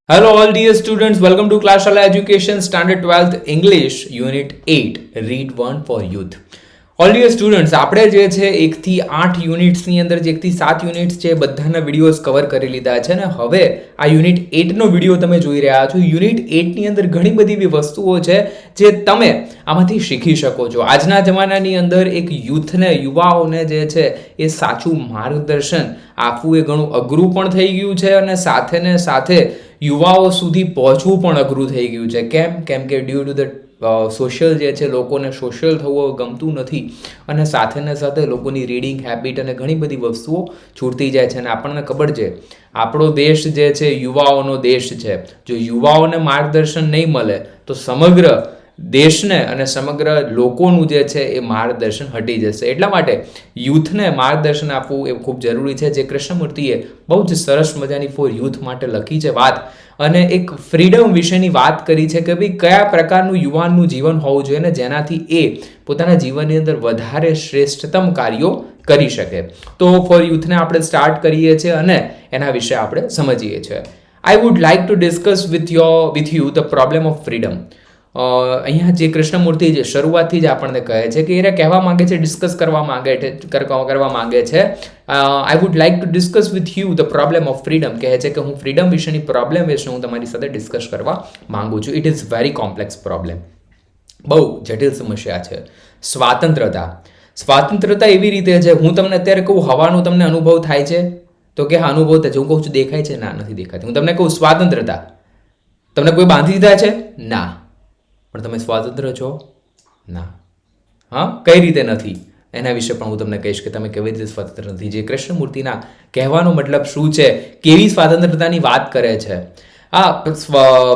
Hello all dear students, welcome to class Shala Education Standard 12th English Unit 8 Read 1 for Youth. All dear students, આપણે જે છે 1 થી 8 યુનિટ્સની અંદર જે 1 થી 7 યુનિટ્સ છે બધાના વિડીયોઝ કવર કરી લીધા છે ને હવે આ યુનિટ 8 નો વિડીયો તમે જોઈ રહ્યા છો. યુનિટ 8 ની અંદર ઘણી બધી એવી વસ્તુઓ છે જે તમે આમાંથી શીખી શકો છો. આજના જમાનાની અંદર એક યુથને યુવાઓને જે છે એ સાચું માર્ગદર્શન આપવું એ ઘણું અઘરું પણ થઈ ગયું છે અને સાથે ને સાથે યુવાઓ સુધી પહોંચવું પણ અઘરું થઈ ગયું છે. કેમ કે ડ્યુ ટુ ધ સોશિયલ જે છે લોકોને સોશિયલ થવું ગમતું નથી અને સાથે ને સાથે લોકોની રીડિંગ હેબિટ અને ઘણી બધી વસ્તુઓ છૂટતી જાય છે અને આપણને ખબર છે આપણો દેશ જે છે યુવાઓનો દેશ છે. જો યુવાઓને માર્ગદર્શન નહીં મળે તો સમગ્ર દેશને અને સમગ્ર લોકોનું જે છે એ માર્ગદર્શન હટી જશે. એટલા માટે યુથને માર્ગદર્શન આપવું એ ખૂબ જરૂરી છે. જે કૃષ્ણમૂર્તિએ બહુ જ સરસ મજાની ફોર યુથ માટે લખી છે વાત અને એક ફ્રીડમ વિશેની વાત કરી છે કે ભાઈ કયા પ્રકારનું યુવાનનું જીવન હોવું જોઈએ ને જેનાથી એ પોતાના જીવનની અંદર વધારે શ્રેષ્ઠતમ કાર્યો કરી શકે. તો ફોર યુથને આપણે સ્ટાર્ટ કરીએ છીએ અને એના વિશે આપણે સમજીએ છીએ. I would like to discuss with you the problem of freedom. અહીંયા જે કૃષ્ણમૂર્તિ જે શરૂઆતથી જ આપણને કહે છે કે એ કહેવા માંગે છે ડિસ્કસ કરવા માંગે છે I would like to discuss with you the problem of freedom. કહે છે કે હું ફ્રીડમ વિશેની પ્રોબ્લેમ વિશે હું તમારી સાથે ડિસ્કસ કરવા માંગુ છું. It is very complex problem, બહુ જટિલ સમસ્યા છે. સ્વાતંત્રતા એવી રીતે છે, હું તમને અત્યારે કહું હવાનું તમને અનુભવ થાય છે તો કે હા અનુભવ થાય છે. હું કહું છું દેખાય છે, ના નથી દેખાતી. હું તમને કહું સ્વાતંત્રતા, તમને કોઈ બાંધી દીધા છે? ના. પણ તમે સ્વાતંત્ર છો? ના. હા, કઈ રીતે નથી એના વિશે પણ હું તમને કહીશ કે તમે કેવી રીતે સ્વતંત્ર નથી. જે કૃષ્ણમૂર્તિના કહેવાનો મતલબ શું છે, કેવી સ્વાતંત્રતાની વાત કરે છે.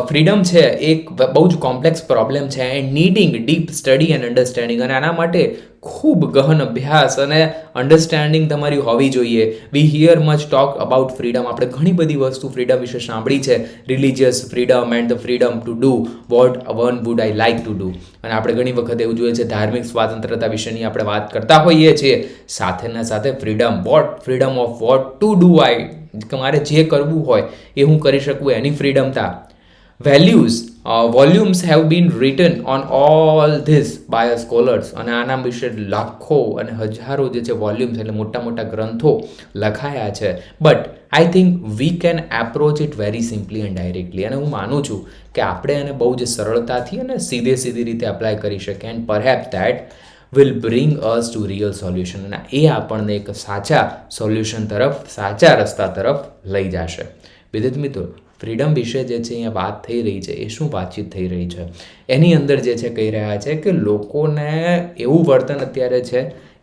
ફ્રીડમ છે એક બહુ જ કોમ્પ્લેક્સ પ્રોબ્લેમ છે and needing deep study and understanding. અને આના માટે ખૂબ ગહન અભ્યાસ અને અન્ડરસ્ટેન્ડિંગ તમારી હોવી જોઈએ. We hear much talk about freedom. આપણે ઘણી બધી વસ્તુ ફ્રીડમ વિશે સાંભળી છે. Religious freedom and the freedom to do what one would I like to do. અને આપણે ઘણી વખત એવું જોઈએ છે ધાર્મિક સ્વાતંત્રતા વિશેની આપણે વાત કરતા હોઈએ છીએ. સાથે ને સાથે freedom of what to do I, કે મારે જે કરવું હોય એ હું કરી શકું એની ફ્રીડમતા. Volumes have been written on all this by scholars. અને આના વિશે લાખો અને હજારો જે છે વોલ્યુમ્સ એટલે મોટા મોટા ગ્રંથો લખાયા છે. But I think we can approach it very simply and directly. અને હું માનું છું કે આપણે એને બહુ જ સરળતાથી અને સીધી રીતે અપ્લાય કરી શકીએ and perhaps that will bring us to real solution. અને એ આપણને એક સાચા સોલ્યુશન તરફ, સાચા રસ્તા તરફ લઈ જશે. વિદ્યાર્થી મિત્રો, ફ્રીડમ વિશે જે છે અહીંયા વાત થઈ રહી છે એ શું વાતચીત થઈ રહી છે એની અંદર જે છે કહી રહ્યા છે કે લોકોને એવું વર્તન અત્યારે છે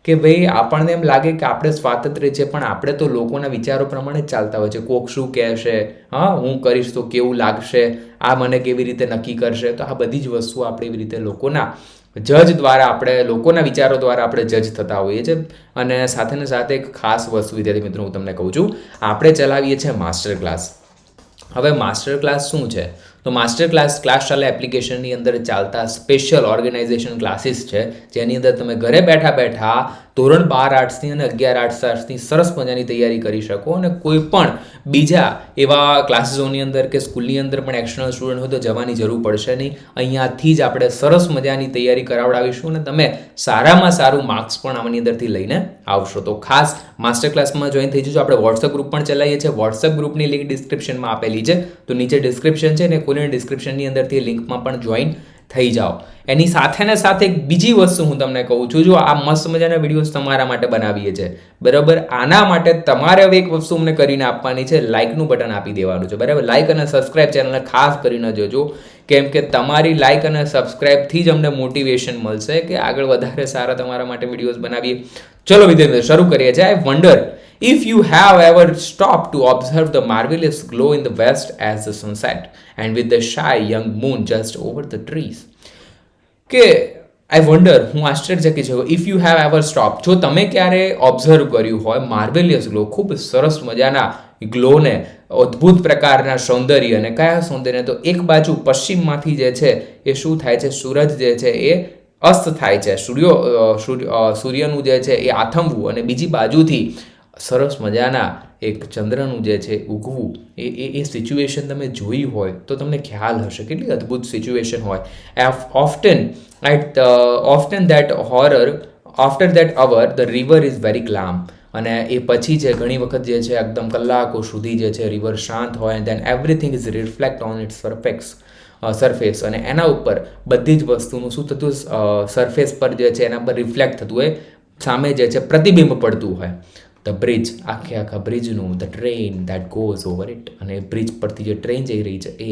કે ભાઈ આપણને એમ લાગે કે આપણે સ્વાતંત્ર્ય છે પણ આપણે તો લોકોના વિચારો પ્રમાણે જ ચાલતા હોય છે. કોક શું કહેશે, હા હું કરીશ તો કેવું લાગશે, આ મને કેવી રીતે નક્કી કરશે. તો આ બધી જ વસ્તુઓ આપણે એવી રીતે લોકોના વિચારો દ્વારા આપણે જજ થતા હોઈએ છીએ. અને સાથે ને સાથે એક ખાસ વસ્તુ વિદ્યાર્થી મિત્રો હું તમને કહું છું, આપણે ચલાવીએ છીએ માસ્ટર ક્લાસ. હવે માસ્ટર ક્લાસ શું છે? તો માસ્ટર ક્લાસ શાલા એપ્લિકેશનની અંદર ચાલતા સ્પેશિયલ ઓર્ગેનાઇઝેશન ક્લાસીસ છે જેની અંદર તમે ઘરે બેઠા ધોરણ 12 આર્ટ્સની અને 11 આર્ટ્સની સરસ મજાની તૈયારી કરી શકો. અને કોઈ પણ બીજા એવા ક્લાસીસોની અંદર કે સ્કૂલની અંદર પણ એક્સટર્નલ સ્ટુડન્ટ હોય તો જવાની જરૂર પડશે નહીં. અહીંયાથી જ આપણે સરસ મજાની તૈયારી કરાવડાવીશું અને તમે સારામાં સારું માર્ક્સ પણ આની અંદરથી લઈને આવશો. તો ખાસ માસ્ટર ક્લાસમાં જોઈન થઈ જજો. આપણે વોટ્સએપ ગ્રુપ પણ ચલાવીએ છીએ. વોટ્સએપ ગ્રુપની લિંક ડિસ્ક્રિપ્શનમાં આપેલી છે, તો નીચે ડિસ્ક્રિપ્શન છે ને કોઈને ડિસ્ક્રિપ્શનની અંદરથી લિંકમાં પણ જોઈન થઈ જાઓ. એની સાથે ને સાથે એક બીજી વસ્તુ હું તમને કહું છું, જો આ મસ્ત મજાના વિડીયોઝ તમારા માટે બનાવીએ છીએ બરાબર, આના માટે તમારે હવે એક વસ્તુ અમને કરીને આપવાની છે, લાઇકનું બટન આપી દેવાનું છે બરાબર. લાઇક અને સબસ્ક્રાઇબ ચેનલને ખાસ કરીને જોજો, કેમ કે તમારી લાઇક અને સબસ્ક્રાઇબથી જ અમને મોટિવેશન મળશે કે આગળ વધારે સારા તમારા માટે વિડીયોઝ બનાવીએ. ચલો વિદ્યાર્થીઓ શરૂ કરીએ છીએ. આઈ wonder if you have ever stopped to observe the marvelous glow in the west as the sun set and with the shy young moon just over the trees. કે I wonder, હું આશ્ચર્યચકિત છું. if you have ever stopped, જો તમે ક્યારે observe કર્યું હોય માર્વેલિયસ glow, ખૂબ સરસ મજાના ગ્લોને, અદ્ભુત પ્રકારના સૌંદર્ય. અને કયા સૌંદર્ય? તો એક બાજુ પશ્ચિમમાંથી જે છે એ શું થાય છે, સૂરજ જે છે એ અસ્ત થાય છે, સૂર્યનું જે છે એ આથમવું, અને બીજી બાજુથી સરસ મજાના એક ચંદ્રનું જે છે ઉગવું એ સિચ્યુએશન તમે જોઈ હોય તો તમને ખ્યાલ હશે કેટલી અદ્ભુત સિચ્યુએશન હોય. Often that horror after that hour the river is very calm, અને એ પછી છે ઘણી વખત જે છે એકદમ કલાકો સુધી જે છે રિવર શાંત હોય, and then everything is reflect on it's surface, અને એના ઉપર બધી જ વસ્તુનું શું થતું સરફેસ પર જે છે એના પર રિફ્લેક્ટ થતું હોય, સામે જે છે પ્રતિબિંબ પડતું હોય. ધ બ્રિજ, આખા બ્રિજનું, the train that goes over it, અને બ્રિજ પરથી જે ટ્રેન જઈ રહી છે એ,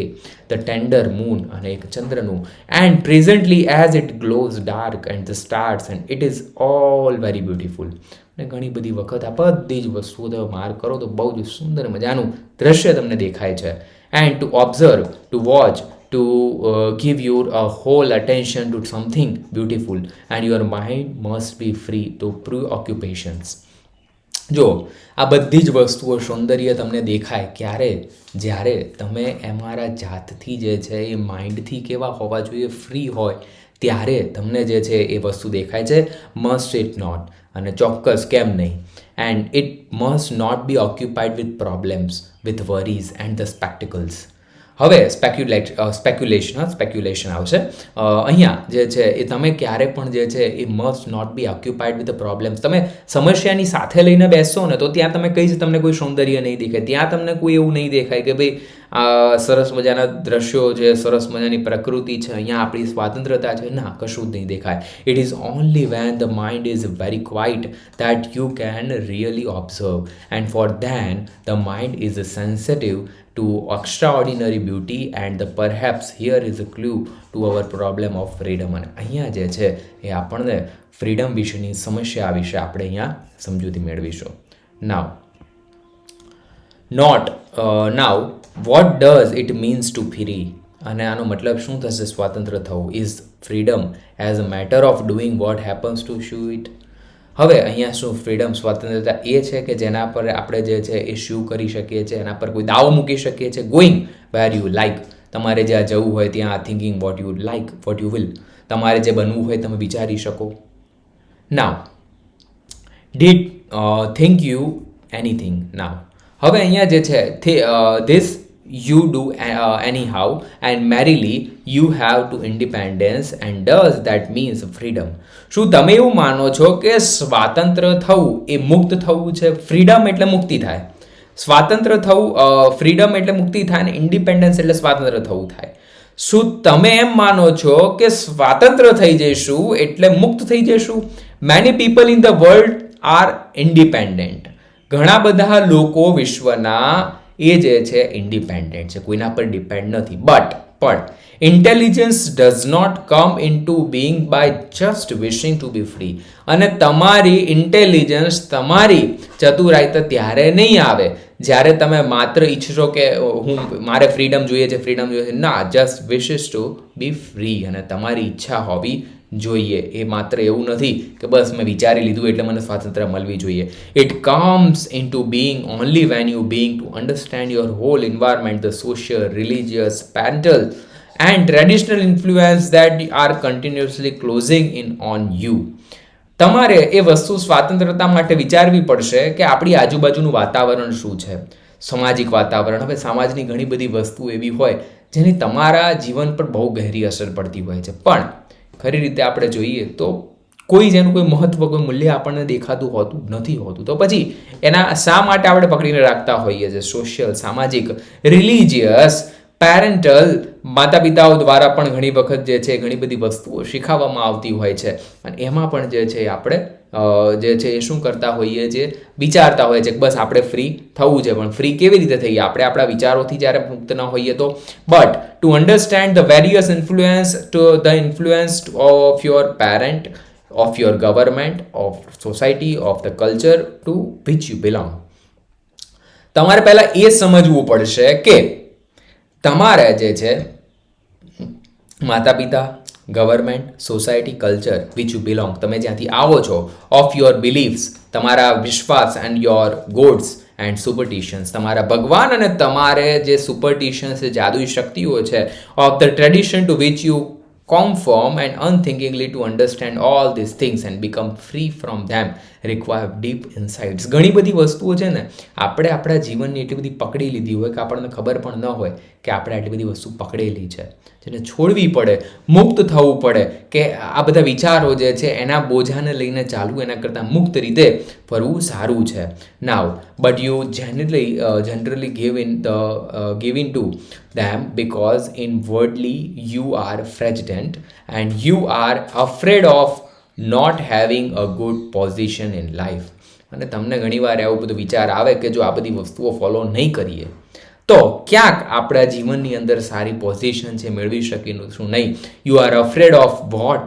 ધ ટેન્ડર મૂન, અને એક ચંદ્રનું, and presently as it glows dark and the stars and it is all very beautiful. અને ઘણી બધી વખત આ બધી જ વસ્તુઓ તમે માર્ક કરો તો બહુ જ સુંદર મજાનું દ્રશ્ય તમને દેખાય છે. And to observe, to watch, to give your whole attention to something beautiful, and your mind must be free to preoccupations. જો આ બધી જ વસ્તુઓ સૌંદર્ય તમને દેખાય ક્યારે, જ્યારે તમે અમારા જાતથી જે છે એ માઇન્ડથી કેવા હોવા જોઈએ, ફ્રી હોય, ત્યારે તમને જે છે એ વસ્તુ દેખાય છે. મસ્ટ ઇટ નોટ, અને ચોક્કસ કેમ નહીં. And it must not be occupied with problems, with worries and the spectacles. હવે સ્પેક્યુલેશન આવશે અહીંયા જે છે એ તમે ક્યારે પણ જે છે એ must not be occupied with problems. તમે સમસ્યાની સાથે લઈને બેસશો ને તો ત્યાં તમે કઈ જ તમને કોઈ સૌંદર્ય નહીં દેખાય, ત્યાં તમને કોઈ એવું નહીં દેખાય કે ભાઈ આ સરસ મજાના દ્રશ્યો છે, સરસ મજાની પ્રકૃતિ છે, અહીંયા આપણી સ્વાતંત્રતા છે, ના, કશું જ નહીં દેખાય. It is only when the mind is very quiet that you can really observe, and for then the mind is sensitive to extraordinary beauty, and the perhaps here is a clue to our problem of freedom. અને અહીંયા જે છે એ આપણને freedom વિશેની સમસ્યા વિશે આપણે અહીંયા સમજૂતી મેળવીશું. નાવ what does it means to free? અને આનો મતલબ શું થશે સ્વાતંત્ર થવું? is freedom as a matter of doing what happens to suit? હવે અહીંયા શું ફ્રીડમ, સ્વતંત્રતા એ છે કે જેના પર આપણે જે છે એ શું કરી શકીએ છીએ, એના પર કોઈ દાવો મૂકી શકીએ છીએ. ગોઈંગ વેર યુ લાઈક, તમારે જ્યાં જવું હોય ત્યાં, thinking what you like, what you will, તમારે જે બનવું હોય તમે વિચારી શકો. નાવ ડીડ થિંક યુ એનીથિંગ. નાવ હવે અહીંયા જે છે this you do anyhow and merrily you have to independence, and does that means freedom? શું તમે એવું માનો છો કે સ્વાતંત્ર થવું એ મુક્ત થવું છે? ફ્રીડમ એટલે મુક્તિ થાય, સ્વાતંત્ર થવું ફ્રીડમ એટલે મુક્તિ થાય, અને ઇન્ડિપેન્ડન્સ એટલે સ્વાતંત્ર થવું થાય. શું તમે એમ માનો છો કે સ્વાતંત્ર થઈ જઈશું એટલે મુક્ત થઈ જઈશું? Many people in the world R independent. ઘણા બધા લોકો વિશ્વના એ જે છે ઇન્ડિપેન્ડન્ટ છે, કોઈના પર ડિપેન્ડ નથી. પણ intelligence does not come into being by just wishing to be free. અને તમારી ઇન્ટેલિજન્સ, તમારી ચતુરાઈ તો ત્યારે નહીં આવે જ્યારે તમે માત્ર ઈચ્છશો કે મારે ફ્રીડમ જોઈએ છે. ના, just wishes two be free, અને તમારી ઈચ્છા હોવી જોઈએ. એ માત્ર એવું નથી કે બસ મેં વિચારી લીધું એટલે મને સ્વાતંત્ર્ય મળવી જોઈએ. It comes into being only when you બિંગ to understand your whole environment, the social, religious, parental and traditional influence that are continuously closing in on you. તમારે એ વસ્તુ સ્વાતંત્રતા માટે વિચારવી પડશે કે આપણી આજુબાજુનું વાતાવરણ શું છે, સામાજિક વાતાવરણ. હવે સમાજની ઘણી બધી વસ્તુ એવી હોય જેની તમારા જીવન પર બહુ ગહેરી અસર પડતી હોય છે, પણ ખરી રીતે આપણે જોઈએ તો કોઈ જેનું કોઈ મહત્વ, કોઈ મૂલ્ય આપણને દેખાતું નથી હોતું. તો પછી એના શા માટે આપણે પકડીને રાખતા હોઈએ છીએ? સોશિયલ, સામાજિક, રિલિજિયસ, પેરેન્ટલ, માતા પિતાઓ દ્વારા પણ ઘણી વખત જે છે ઘણી બધી વસ્તુઓ શીખવવામાં આવતી હોય છે, અને એમાં પણ જે છે આપણે જે છે એ શું કરતા હોઈએ છીએ, વિચારતા હોઈએ છીએ કે બસ આપણે ફ્રી થવું છે. પણ ફ્રી કેવી રીતે થઈએ? આપણે આપણા વિચારોથી જ્યારે મુક્ત ન હોઈએ તો. But to understand the various influence, to the influence of your parent, of your government, of society, of the culture two which you belong. તમારે પહેલાં એ સમજવું પડશે કે તમારે જે છે માતા પિતા, government, society, culture which you belong, તમે જ્યાંથી આવો છો, ઓફ યોર બિલીફ્સ, તમારા વિશ્વાસ, એન્ડ યોર ગોડ્સ એન્ડ સુપરસ્ટિશન્સ, તમારા ભગવાન અને તમારે જે સુપરસ્ટિશન્સ, જાદુઈ શક્તિઓ છે, of the tradition two which you conform and unthinkingly to understand all these things and become free from them require deep insights. ઘણી બધી વસ્તુઓ છે ને આપણે આપણા જીવનની એટલી બધી પકડી લીધી હોય કે આપણને ખબર પણ ન હોય કે આપણે આટલી બધી વસ્તુ પકડેલી છે, જેને છોડવી પડે, મુક્ત થવું પડે કે આ બધા વિચારો જે છે એના બોજાને લઈને ચાલવું એના કરતાં મુક્ત રીતે ફરવું સારું છે. Now but you generally give in to them because inwardly you are frightened and you are afraid of not having a good position in life. અને તમને ઘણીવાર આવું બધું વિચાર આવે કે જો આ બધી વસ્તુઓ ફોલો નહીં કરીએ તો ક્યાંક આપણા જીવનની અંદર સારી પોઝિશન છે મેળવી શકીશું નહીં. You are afraid of what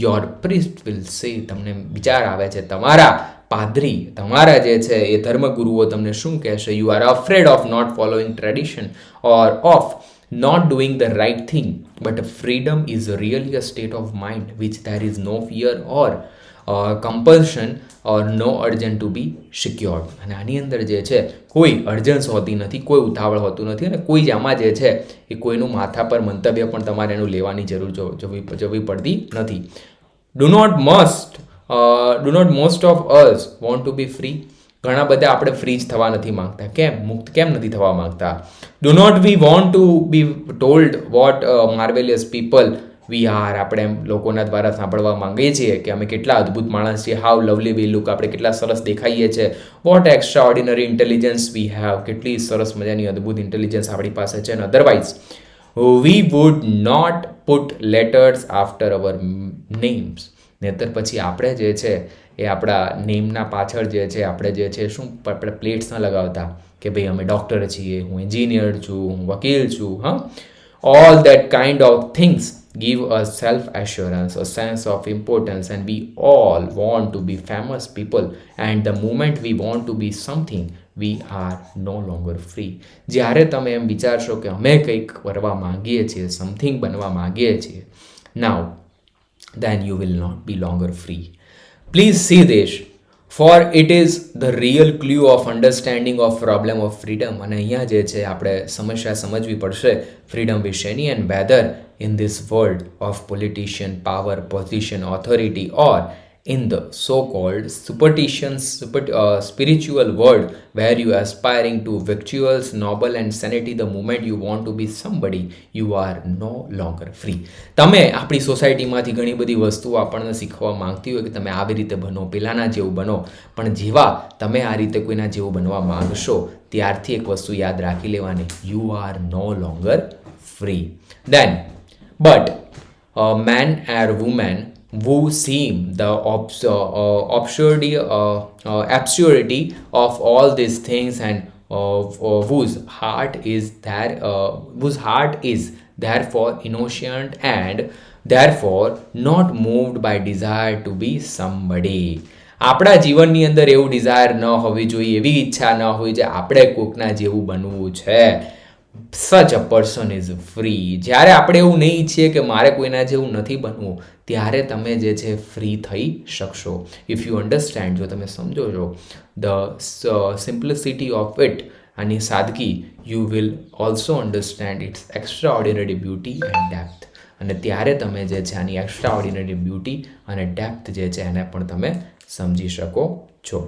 your priest will સે. તમને વિચાર આવે છે તમારા પાદરી, તમારા જે છે એ ધર્મગુરુઓ તમને શું કહેશે. You are afraid of not following tradition or of not doing the right thing, but freedom is really a state of mind which there is no fear or compulsion or no urgent to be secured. અને આની અંદર જે છે કોઈ અર્જન્સ હોતી નથી, કોઈ ઉતાવળ હોતું નથી અને કોઈ જ આમાં જે છે એ કોઈનું માથા પર મંતવ્ય પણ તમારે એનું લેવાની જરૂર જવી પડતી નથી. Do not most of us want to be free. ઘણા બધા આપણે ફ્રી જ થવા નથી માંગતા. કેમ? મુક્ત કેમ નથી થવા માંગતા? Do not we want to be told what marvellous people we are. આપણે લોકોના દ્વારા સાંભળવા માંગીએ છીએ કે અમે કેટલા અદ્ભુત માણસ છીએ, હાઉ લવલી વી લુક, આપણે કેટલા સરસ દેખાઈએ છીએ, what extraordinary intelligence we have, કેટલી સરસ મજાની અદ્ભુત ઇન્ટેલિજન્સ આપણી પાસે છે. અને otherwise we would not put letters after our names. નહીતર પછી આપણે જે છે એ આપણા નેમના પાછળ જે છે આપણે જે છે શું આપણે પ્લેટ્સ ન લગાવતા કે ભાઈ અમે ડૉક્ટર છીએ, હું એન્જિનિયર છું, હું વકીલ છું. હા, all that kind of things give us self-assurance, a sense of importance, and we all want to be famous people, and the moment we want to be something we are no longer free. જ્યારે તમે એમ વિચારશો કે અમે કંઈક કરવા માંગીએ છીએ, something બનવા માંગીએ છીએ, now then you will not be longer free. Please see this, for it is the real clue of understanding of problem of freedom. અને અહીંયા જે છે આપણે સમસ્યા સમજવી પડશે ફ્રીડમ વિશેની, and whether in this world of politician, power, position, authority, or in the so-called spiritual world where you are aspiring to virtuous, noble and sanity, the moment you want to be somebody, you are no longer free. તમે આપણી સોસાયટીમાંથી ઘણી બધી વસ્તુઓ આપણને શીખવા માંગતી હોય કે તમે આવી રીતે બનો, પેલાના જેવું બનો, પણ જેવા તમે આ રીતે કોઈના જેવું બનવા માંગશો ત્યારથી એક વસ્તુ યાદ રાખી લેવાની, you are no longer free. Then but man or woman who seem the absurdity of all these things and whose heart is therefore innocent and therefore not moved by desire to be somebody. આપણા જીવનની અંદર એવું Dzire ન હોવી જોઈએ, એવી ઈચ્છા ન હોવી જોઈએ આપણે કોકના જેવું બનવું છે. સચ અ પર્સન ઇઝ ફ્રી. જ્યારે આપણે એવું નહીં ઈચ્છીએ કે મારે કોઈના જેવું નથી બનવું ત્યારે તમે જે છે ફ્રી થઈ શકશો. ઇફ યુ અન્ડરસ્ટેન્ડ, જો તમે સમજો છો ધ સિમ્પ્લિસિટી ઓફ ઇટ, આની સાદગી, you will also understand its extraordinary beauty and depth. અને ત્યારે તમે જે છે આની એક્સ્ટ્રા ઓર્ડિનરી બ્યુટી અને ડેપ્થ જે છે એને પણ તમે સમજી શકો છો.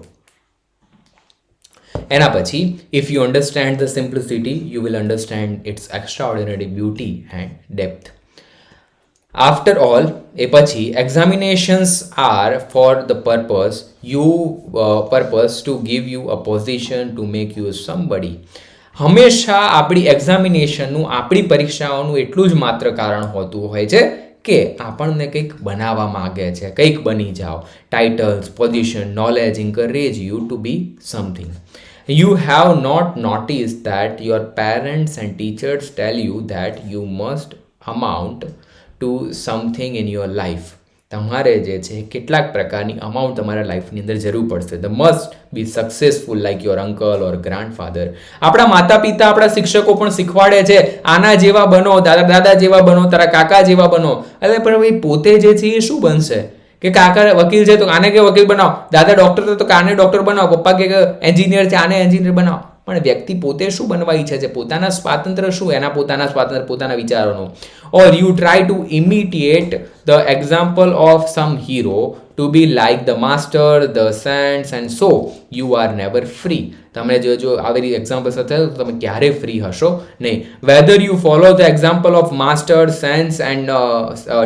એના પછી if you understand the simplicity, you will understand its extraordinary beauty and depth. After all, એ પછી examinations are for the purpose to give you a position to make you somebody. હંમેશા આપણી એક્ઝામિનેશનનું, આપણી પરીક્ષાઓનું એટલું જ માત્ર કારણ હોતું હોય છે કે આપણને કંઈક બનાવવા માંગે છે, કંઈક બની જાઓ. Titles, position, knowledge encourage you to be something. You have not noticed that your parents and teachers tell you that you must amount to something in your life. તમારે જે છે કેટલાક પ્રકારની અમાઉન્ટ તમારા લાઈફની અંદર જરૂર પડશે. The must be successful like your uncle or grandfather. આપણા માતા પિતા, આપણા શિક્ષકો પણ શીખવાડે છે આના જેવા બનો, દાદા જેવા બનો, તારા કાકા જેવા બનો. એટલે પણ ભાઈ પોતે જે છે એ શું બનશે? કે કાકા વકીલ છે તો આને કે વકીલ બનાવો, દાદા ડૉક્ટર છે તો કાને ડૉક્ટર બનાવો, પપ્પા કે એન્જિનિયર છે આને એન્જિનિયર બનાવો. પણ વ્યક્તિ પોતે શું બનવા ઈચ્છે છે, પોતાના સ્વાતંત્ર્ય શું, એના પોતાના સ્વાતંત્ર્ય, પોતાના વિચારોનું. Or you try to imitate the example of some hero to be like the master, the saints and so you are never free. તમે જો આવી એક્ઝામ્પલ સાથે તો તમે ક્યારે ફ્રી હશો નહીં. Whether you follow the example of master, saints and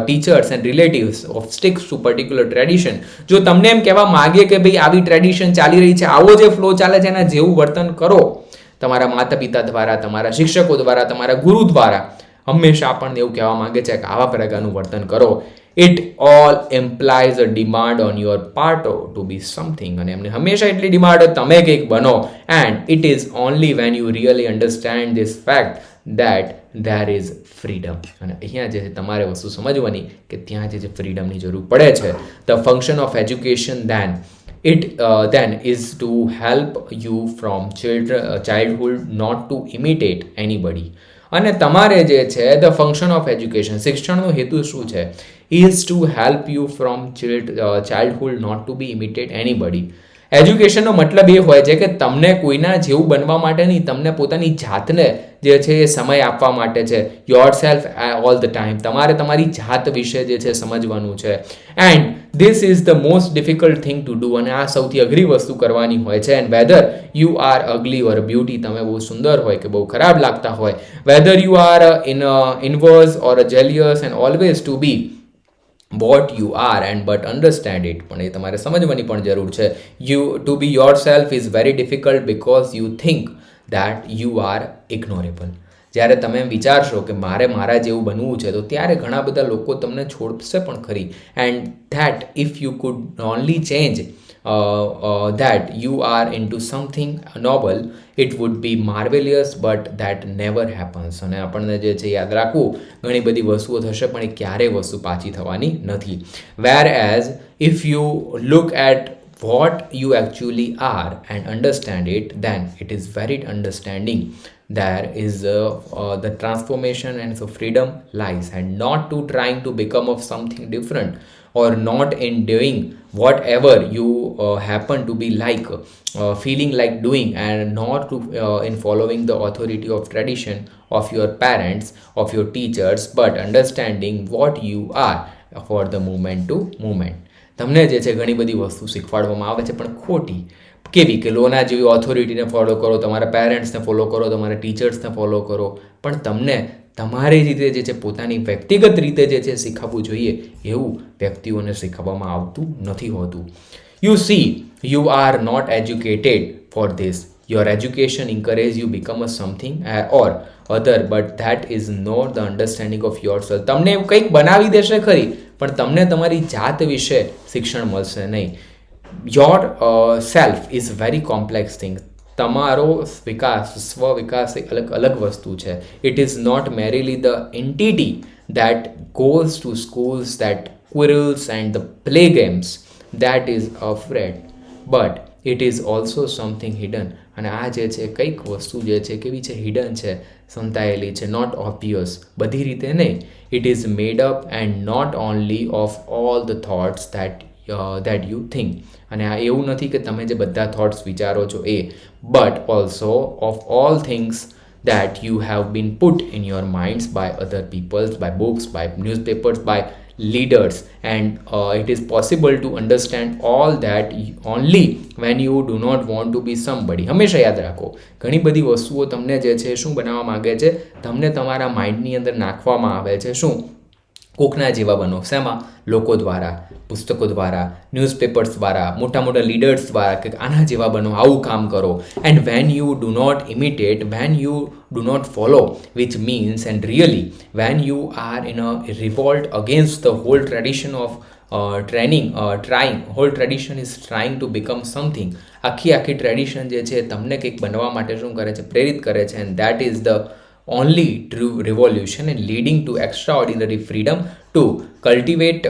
teachers and relatives of sticks to particular tradition. જો તમને એમ કહેવા માગે કે ભાઈ આવી ટ્રેડિશન ચાલી રહી છે, આવો જે ફ્લો ચાલે છે, એના જેવું વર્તન કરો તમારા માતા પિતા દ્વારા, તમારા શિક્ષકો દ્વારા, તમારા ગુરુ દ્વારા, હંમેશા આપણને એવું કહેવા માંગે છે કે આવા પ્રકારનું વર્તન કરો. It all implies a demand on your part to be something. અને એમને હંમેશા એટલી ડિમાન્ડ તમે કંઈક બનો. And it is only when you really understand this fact that there is freedom. અને અહીંયા જે છે તમારે વસ્તુ સમજવાની કે ત્યાં જે છે ફ્રીડમની જરૂર પડે છે. The function of education then is to help you from childhood not to imitate anybody. અને તમારે જે છે ધ ફંક્શન ઓફ એજ્યુકેશન, શિક્ષણનો હેતુ શું છે, is to help you from childhood not to be imitate anybody. એજ્યુકેશનનો મતલબ એ હોય છે કે તમને કોઈના જેવું બનવા માટે નહીં, તમને પોતાની જાતને જે છે એ સમય આપવા માટે છે. Yourself all the time. તમારે તમારી જાત વિશે જે છે સમજવાનું છે. And this is the most difficult thing to do. અને આ સૌથી અઘરી વસ્તુ કરવાની હોય છે. And whether you are ugly or beauty, તમે બહુ સુંદર હોય કે બહુ ખરાબ લાગતા હોય, whether you are inverse or jealous and always to be what you are and but understand it. પણ એ તમારે સમજવાની પણ જરૂર છે. You to be yourself is very difficult because you think that you are ignorable. જ્યારે તમે એમ વિચારશો કે મારે મારા જેવું બનવું છે, તો ત્યારે ઘણા બધા લોકો તમને છોડશે પણ ખરી. And that if you could only change that you are into something noble, it would be marvelous, but that never happens. અને આપણને જે છે યાદ રાખવું, ઘણી બધી વસ્તુઓ થશે પણ એ ક્યારેય વસ્તુ પાછી થવાની નથી. whereas if you look at what you actually are and understand it, then it is very understanding. There is the transformation and so freedom lies, and not to trying to become of something different, or not in doing whatever you happen to be like, feeling like doing, and not to in following the authority of tradition of your parents, of your teachers, but understanding what you are for the moment to moment. તમને જે છે ઘણી બધી વસ્તુ શીખવાડવામાં આવે છે પણ ખોટી. કેવી કે લોના જેવી ઓથોરિટીને ફોલો કરો, તમારા પેરેન્ટ્સને ફોલો કરો, તમારા ટીચર્સને ફોલો કરો, પણ તમને તમારી રીતે જે છે પોતાની વ્યક્તિગત રીતે જે છે શીખવવું જોઈએ એવું વ્યક્તિઓને શીખવવામાં આવતું નથી હોતું. You see, you are not educated for this. Your education encourage you become a something or other, but that is not the understanding of yourself. તમને કંઈક બનાવી દેશે ખરી, પણ તમને તમારી જાત વિશે શિક્ષણ મળશે નહીં. Yourself is very complex thing. તમારો વિકાસ, સ્વ વિકાસ એક અલગ વસ્તુ છે. It is not merely the entity that goes to schools, that quarrels and the play games, that is afraid, but it is also something hidden. અને આ જે છે કંઈક વસ્તુ જે છે કેવી છે, હિડન છે, સંતાયેલી છે, નોટ ઓબ્વિયસ, બધી રીતે નહીં. It is made up and not only of all the thoughts that you think. અને આ એવું નથી કે તમે જે બધા થોટ્સ વિચારો છો એ, but also of all things that you have been put in your minds by other peoples, by books, by newspapers, by leaders, and it is possible to understand all that only when you do not want to be somebody. હંમેશા યાદ રાખો, ઘણી બધી વસ્તુઓ તમને જે છે શું બનાવવા માંગે છે, તમને તમારા માઇન્ડની અંદર નાખવામાં આવે છે શું, કોકના જેવા બનો. શેમાં? લોકો દ્વારા, પુસ્તકો દ્વારા, ન્યૂઝપેપર્સ દ્વારા, મોટા મોટા લીડર્સ દ્વારા કે આના જેવા બનો, આવું કામ કરો. And when you do not imitate, when you do not follow, which means, and really when you are in a revolt against the whole tradition of whole tradition is trying to become something. આખી tradition જે છે તમને કંઈક બનવા માટે શું કરે છે, પ્રેરિત કરે છે. and that is the only true revolution and leading to extraordinary freedom. To cultivate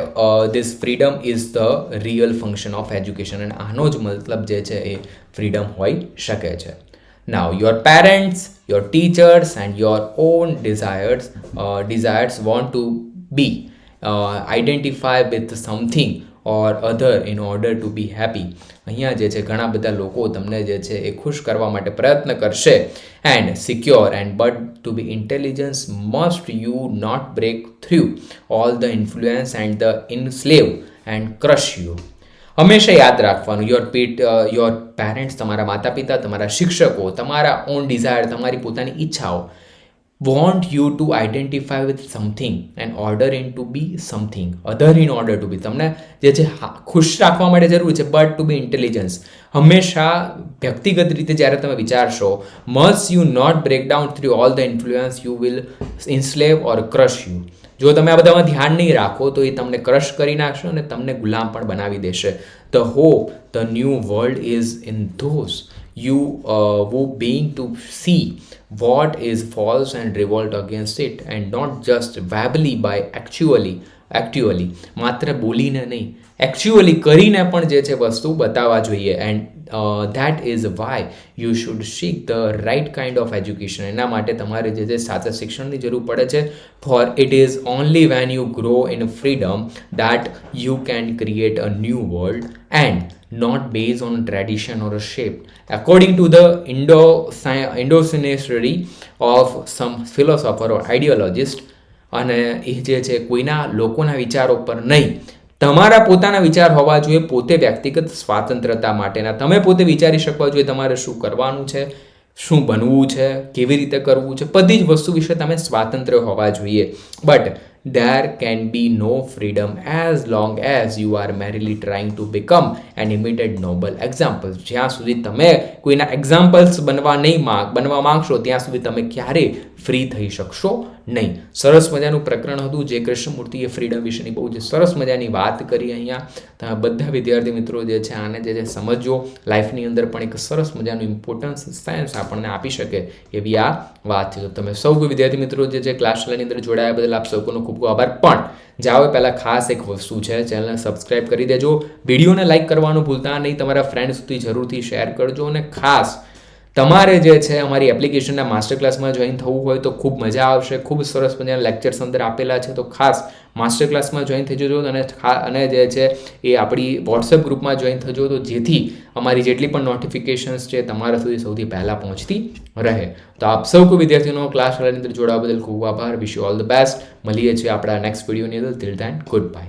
this freedom is the real function of education. and આનો જ મતલબ જે છે એ ફ્રીડમ હોઈ શકે છે. Now your parents, your teachers and your own desires want to be identify with something or other in order to B happy. અહીંયા જે છે ઘણા બધા લોકો તમને જે છે એ ખુશ કરવા માટે પ્રયત્ન કરશે. And secure and but to be intelligence must you not break through all the influence and the enslave and crush you. હંમેશા યાદ રાખવાનું યોર પેરેન્ટ્સ, તમારા માતા પિતા, તમારા શિક્ષકો, તમારા ઓન ડિઝાયર, તમારી પોતાની ઈચ્છાઓ want you to identify with something and order in to be something other in order to be. તમને જે છે ખુશ રાખવા માટે જરૂર છે બટ ટુ બી ઇન્ટેલિજન્સ. હંમેશા વ્યક્તિગત રીતે જ્યારે તમે વિચારશો must you not break down through all the influence you will enslave or crush you. જો તમે આ બધામાં ધ્યાન નહીં રાખો તો એ તમને ક્રશ કરી નાખશે અને તમને ગુલામ પણ બનાવી દેશે. The hope the new world is in those you who being to see what is false and revolt against it and not just verbally by actually માત્ર બોલીને નહીં, actually કરીને પણ જે છે વસ્તુ બતાવવા જોઈએ. And that is why you should seek the right kind of education. એના માટે તમારે જે છે સાચા શિક્ષણની જરૂર પડે છે. for it is only when you grow in freedom that you can create a new world and not based on tradition or a shape according to the Indo-Sinistry of some philosopher or ideologist. અને એ જે છે કોઈના લોકોના વિચારો પર નહીં, તમારા પોતાના વિચાર હોવા જોઈએ, પોતે વ્યક્તિગત સ્વાતંત્રતા માટેના. તમે પોતે વિચારી શકવા જોઈએ તમારે શું કરવાનું છે, શું બનવું છે, કેવી રીતે કરવું છે, બધી જ વસ્તુ વિશે તમે સ્વાતંત્ર્ય હોવા જોઈએ. But there can be no freedom as long as you are merely trying to become an immediate noble example. જ્યાં સુધી તમે કોઈના એક્ઝામ્પલ્સ બનવા માંગશો ત્યાં સુધી તમે ક્યારેય ફ્રી થઈ શકશો નહીં. સરસ મજાનું પ્રકરણ હતું. જે કૃષ્ણમૂર્તિએ ફ્રીડમ વિશેની બહુ જ સરસ મજાની વાત કરી. અહીંયા તમે બધા વિદ્યાર્થી મિત્રો જે છે આને જે છે સમજો. લાઈફની અંદર પણ એક સરસ મજાનું ઇમ્પોર્ટન્સ સાયન્સ આપણને આપી શકે એવી આ વાત છે. તો તમે સૌ વિદ્યાર્થી મિત્રો જે છે ક્લાસ શાળાની અંદર જોડાયા બદલ આપ સૌનો ખૂબ ખૂબ આભાર. પણ જાઓ પહેલાં ખાસ એક વસ્તુ છે, ચેનલને સબસ્ક્રાઈબ કરી દેજો, વિડીયોને લાઇક કરવાનું ભૂલતા નહીં, તમારા ફ્રેન્ડ સુધી જરૂરથી શેર કરજો. અને ખાસ તમારે જે છે અમારી એપ્લિકેશનના માસ્ટર ક્લાસમાં જોઈન થવું હોય તો ખૂબ મજા આવશે. ખૂબ સરસ મજાના લેક્ચર્સ અંદર આપેલા છે, તો ખાસ માસ્ટર ક્લાસમાં જોઈન થઈ જજો. અને જે છે એ આપણી વોટ્સએપ ગ્રુપમાં જોઈન થજો, તો જેથી અમારી જેટલી પણ નોટિફિકેશન્સ છે તમારા સુધી સૌથી પહેલાં પહોંચતી રહે. તો આપ સૌ કોઈ વિદ્યાર્થીઓનો ક્લાસ શાળાની અંદર જોડાવા બદલ ખૂબ આભાર. Wish you all the best. મળીએ છીએ આપણા નેક્સ્ટ વિડીયોની અંદર. Till then good bye.